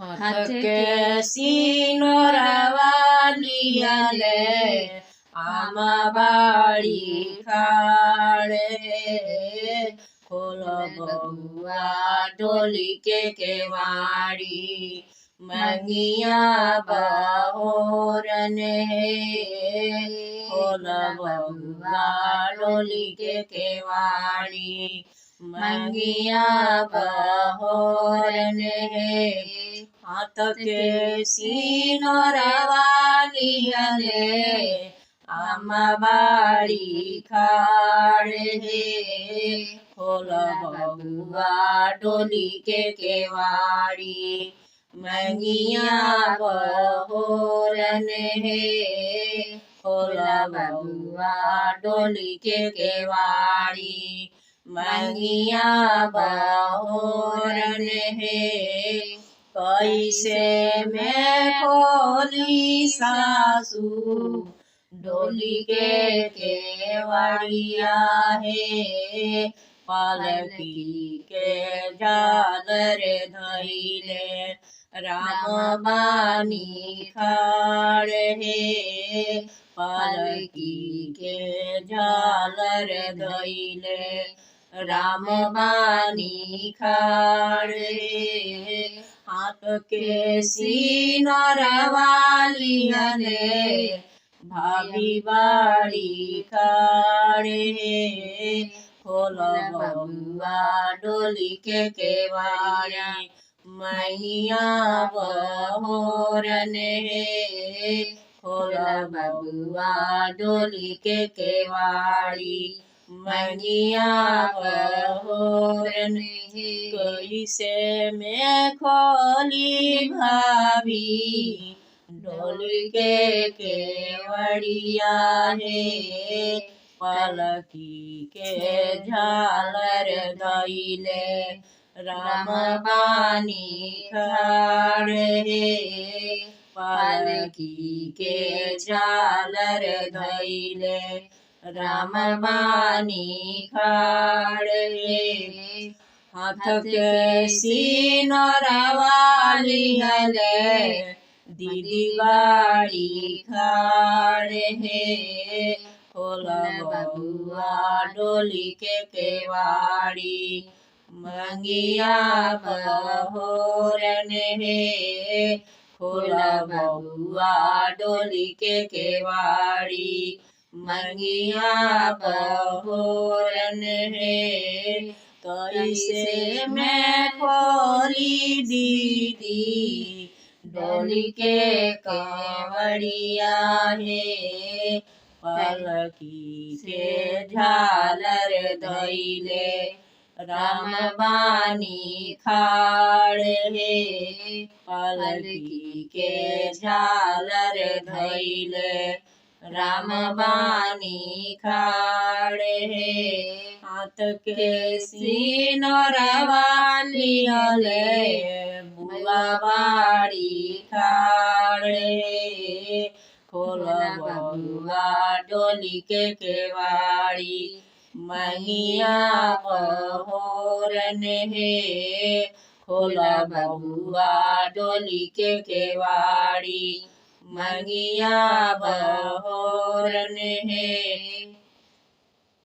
हाथ के सिनोरवालिया ले आमा बाड़ी खाड़े खोल बबुआ डोली के केवाड़ी मंगिया बहोरन खोल बबुआ डोली के केवाड़ी मंगिया बहोरन हाथ के सिनोरवालिया ले आमा बाड़ी खाड़े खोल बबुआ डोली के केवाड़ी मंगिया बहोरन खोल बबुआ डोली के केवाड़ी मंगिया बहोरन कैसे मैं खोली सासू डोली के केवड़िया है पालकी के झालर धैले राम बानी खाड़े पालकी के झालर धैले राम बानी खाड़े हाथ के सिनोरवालिया ले भाभी बाड़ी खाड़े खोल बबुआ डोली के केवाड़ी मैया बहोरन खोल बबुआ डोली के केवाड़ी मंगिया बहोरन कैसे मैं खोली भाभी डोली के केवड़िया है पालकी के झालर धैले राम बानी खाड़े पालकी के झालर धैले राम बानी खाड़े हाथ के सिनोरवालिया ले दीदी बाड़ी खाड़े खोल बबुआ डोली के केवाड़ी मंगिया बहोरन खोल बबुआ डोली के केवाड़ी मंगिया बहोरन कैसे मैं खोली दीदी डोली के केवड़िया है पालकी से झालर धैले राम बानी खाड़े पालकी के झालर धैले राम बानी खाड़े हाथ के सिनोरवालिया ले बुआ बाड़ी खाड़े खोल बबुआ डोली के केवाड़ी मंगिया बहोरन खोल बबुआ डोली के केवाड़ी मंगिया बहोरन